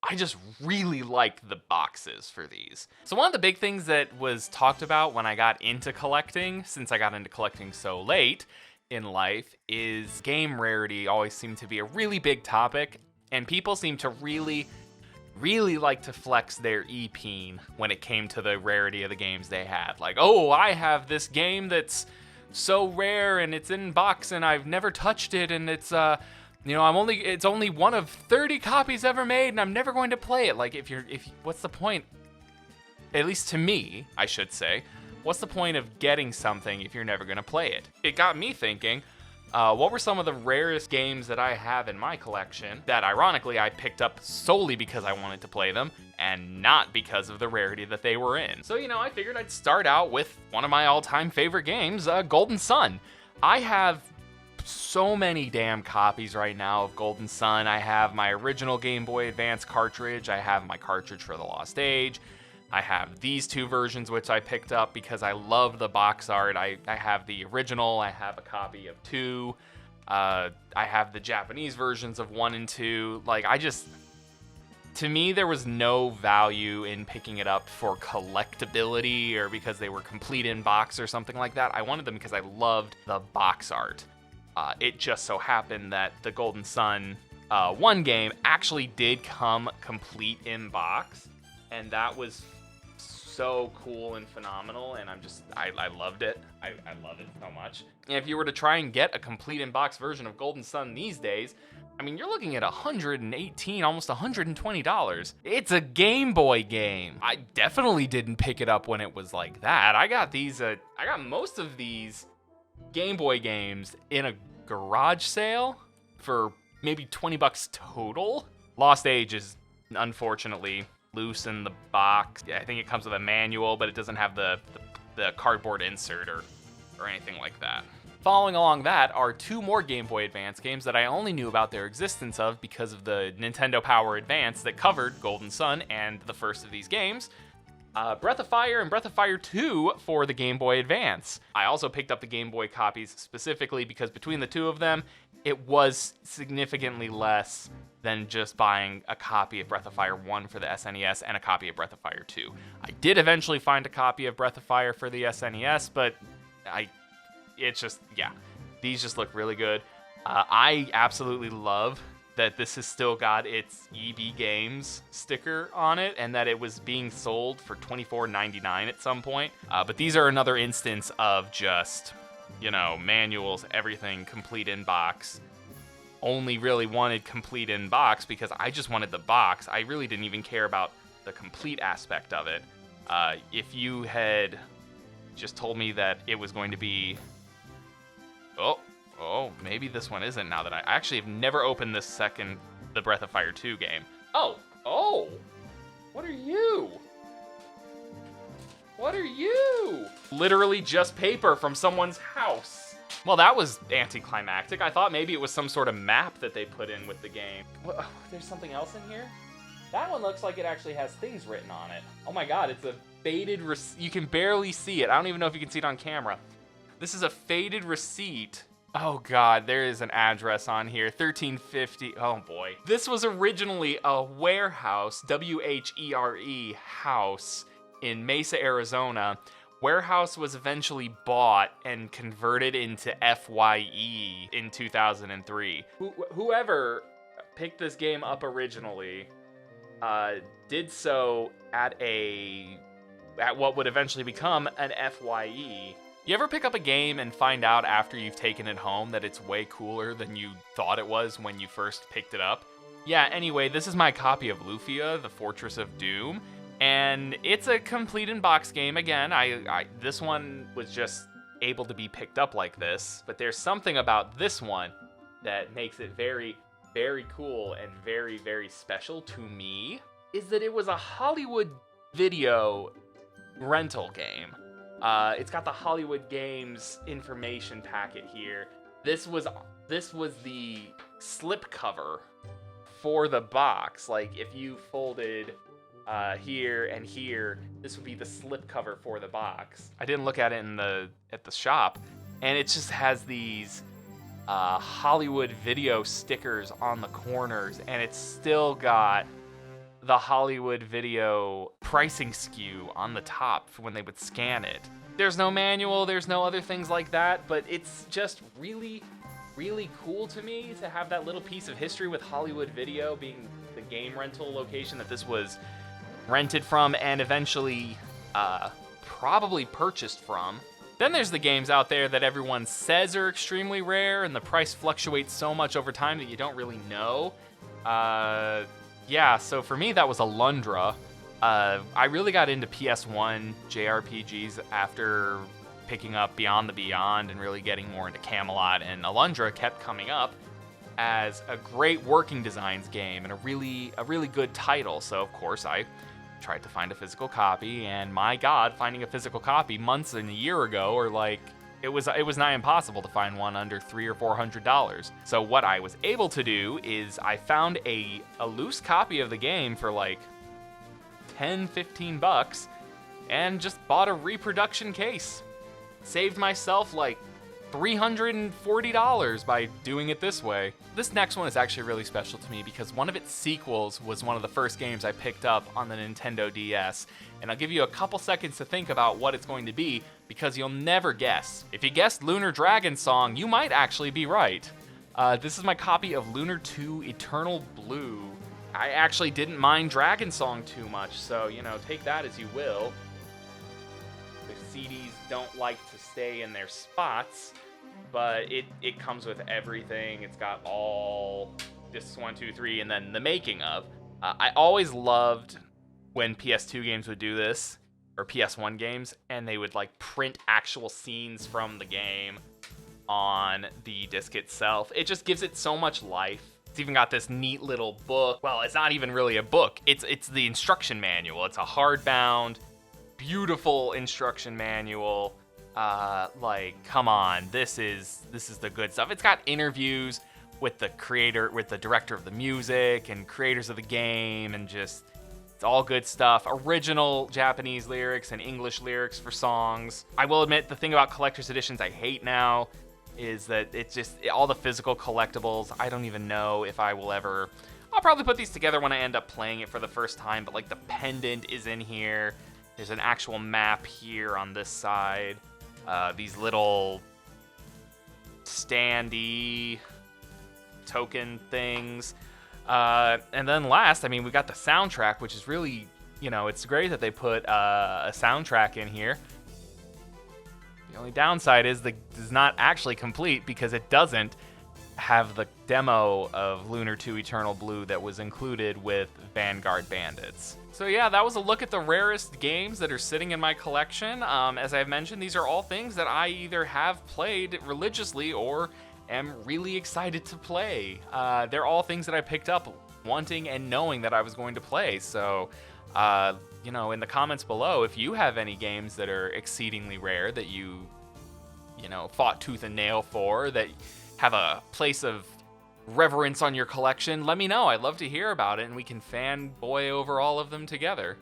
I just really like the boxes for these. So one of the big things that was talked about when I got into collecting, since I got into collecting so late in life, is game rarity always seemed to be a really big topic, and people seem to really like to flex their e-peen when it came to the rarity of the games they had. Like, oh, I have this game that's so rare and it's in box and I've never touched it, and it's it's only one of 30 copies ever made and I'm never going to play it. Like, what's the point? At least to me, I should say, what's the point of getting something if you're never going to play it? It got me thinking, what were some of the rarest games that I have in my collection that, ironically, I picked up solely because I wanted to play them and not because of the rarity that they were in? So, I figured I'd start out with one of my all-time favorite games, Golden Sun. I have so many damn copies right now of Golden Sun. I have my original Game Boy Advance cartridge. I have my cartridge for The Lost Age. I have these two versions, which I picked up because I love the box art. I have the original. I have a copy of 2. I have the Japanese versions of 1 and 2. To me, there was no value in picking it up for collectability or because they were complete in box or something like that. I wanted them because I loved the box art. It just so happened that the Golden Sun 1 game actually did come complete in box, and that was so cool and phenomenal, and I loved it. I love it so much. And if you were to try and get a complete in box version of Golden Sun these days, I mean, you're looking at $118, almost $120. It's a Game Boy game. I definitely didn't pick it up when it was like that. I got most of these Game Boy games in a garage sale for maybe $20 total. Lost Age is unfortunately loose in the box. I think it comes with a manual, but it doesn't have the cardboard insert or anything like that. Following along that are 2 more Game Boy Advance games that I only knew about their existence of because of the Nintendo Power Advance that covered Golden Sun and the first of these games. Breath of Fire and Breath of Fire 2 for the Game Boy Advance. I also picked up the Game Boy copies specifically because between the 2 of them, it was significantly less than just buying a copy of Breath of Fire 1 for the SNES and a copy of Breath of Fire 2. I did eventually find a copy of Breath of Fire for the SNES, but these just look really good. I absolutely love that this has still got its EB Games sticker on it and that it was being sold for $24.99 at some point. But these are another instance of just, manuals, everything complete in box. Only really wanted complete in box because I just wanted the box. I really didn't even care about the complete aspect of it. If you had just told me that it was going to be... Oh, maybe this one isn't now that I actually have never opened the Breath of Fire 2 game. Oh, what are you? What are you? Literally just paper from someone's house. Well, that was anticlimactic. I thought maybe it was some sort of map that they put in with the game. There's something else in here? That one looks like it actually has things written on it. Oh my god, it's a faded receipt. You can barely see it. I don't even know if you can see it on camera. This is a faded receipt. Oh god, there is an address on here, 1350, oh boy. This was originally a warehouse, W-H-E-R-E, house in Mesa, Arizona. Warehouse was eventually bought and converted into FYE in 2003. Whoever picked this game up originally did so at what would eventually become an FYE. You ever pick up a game and find out after you've taken it home that it's way cooler than you thought it was when you first picked it up? Yeah, anyway, this is my copy of Lufia, the Fortress of Doom, and it's a complete in-box game. Again, this one was just able to be picked up like this, but there's something about this one that makes it very, very cool and very, very special to me, is that it was a Hollywood video rental game. It's got the Hollywood Games information packet here. This was the slip cover for the box. Like, if you folded here and here, this would be the slip cover for the box. I didn't look at it at the shop, and it just has these Hollywood video stickers on the corners, and it's still got the Hollywood Video pricing SKU on the top for when they would scan it. There's no manual, there's no other things like that, but it's just really, really cool to me to have that little piece of history with Hollywood Video being the game rental location that this was rented from and eventually probably purchased from. Then there's the games out there that everyone says are extremely rare and the price fluctuates so much over time that you don't really know. Yeah, so for me that was Alundra. I really got into PS1 JRPGs after picking up Beyond the Beyond and really getting more into Camelot, and Alundra kept coming up as a great working designs game and a really good title. So of course I tried to find a physical copy, and my god, finding a physical copy months and a year ago, or like it was nigh impossible to find one under $300 or $400. So what I was able to do is I found a loose copy of the game for like $10-15 and just bought a reproduction case. Saved myself like $340 by doing it this way. This next one is actually really special to me because one of its sequels was one of the first games I picked up on the Nintendo DS, and I'll give you a couple seconds to think about what it's going to be because you'll never guess. If you guessed Lunar Dragon Song, you might actually be right. This is my copy of Lunar 2 Eternal Blue. I actually didn't mind Dragon Song too much, so, you know, take that as you will. The CDs don't like to stay in their spots, but it comes with everything. It's got all discs 1, 2, 3, and then the making of. I always loved when PS2 games would do this, or PS1 games, and they would like print actual scenes from the game on the disc itself. It just gives it so much life. It's even got this neat little book. Well, it's not even really a book. It's the instruction manual. It's a hardbound, beautiful instruction manual. Like, come on, this is the good stuff. It's got interviews with the creator, with the director of the music and creators of the game, and just, it's all good stuff. Original Japanese lyrics and English lyrics for songs. I will admit, the thing about collector's editions I hate now is that it's just, all the physical collectibles, I don't even know if I will ever, I'll probably put these together when I end up playing it for the first time, but like the pendant is in here. There's an actual map here on this side. These little standee token things. And then last, I mean, we got the soundtrack, which is really, you know, it's great that they put a soundtrack in here. The only downside is it's not actually complete because it doesn't have the demo of Lunar 2 Eternal Blue that was included with Vanguard Bandits. So yeah, that was a look at the rarest games that are sitting in my collection. As I've mentioned, these are all things that I either have played religiously or am really excited to play. They're all things that I picked up wanting and knowing that I was going to play. So, you know, in the comments below, if you have any games that are exceedingly rare that you know, fought tooth and nail for, that have a place of reverence on your collection, let me know. I'd love to hear about it, and we can fanboy over all of them together.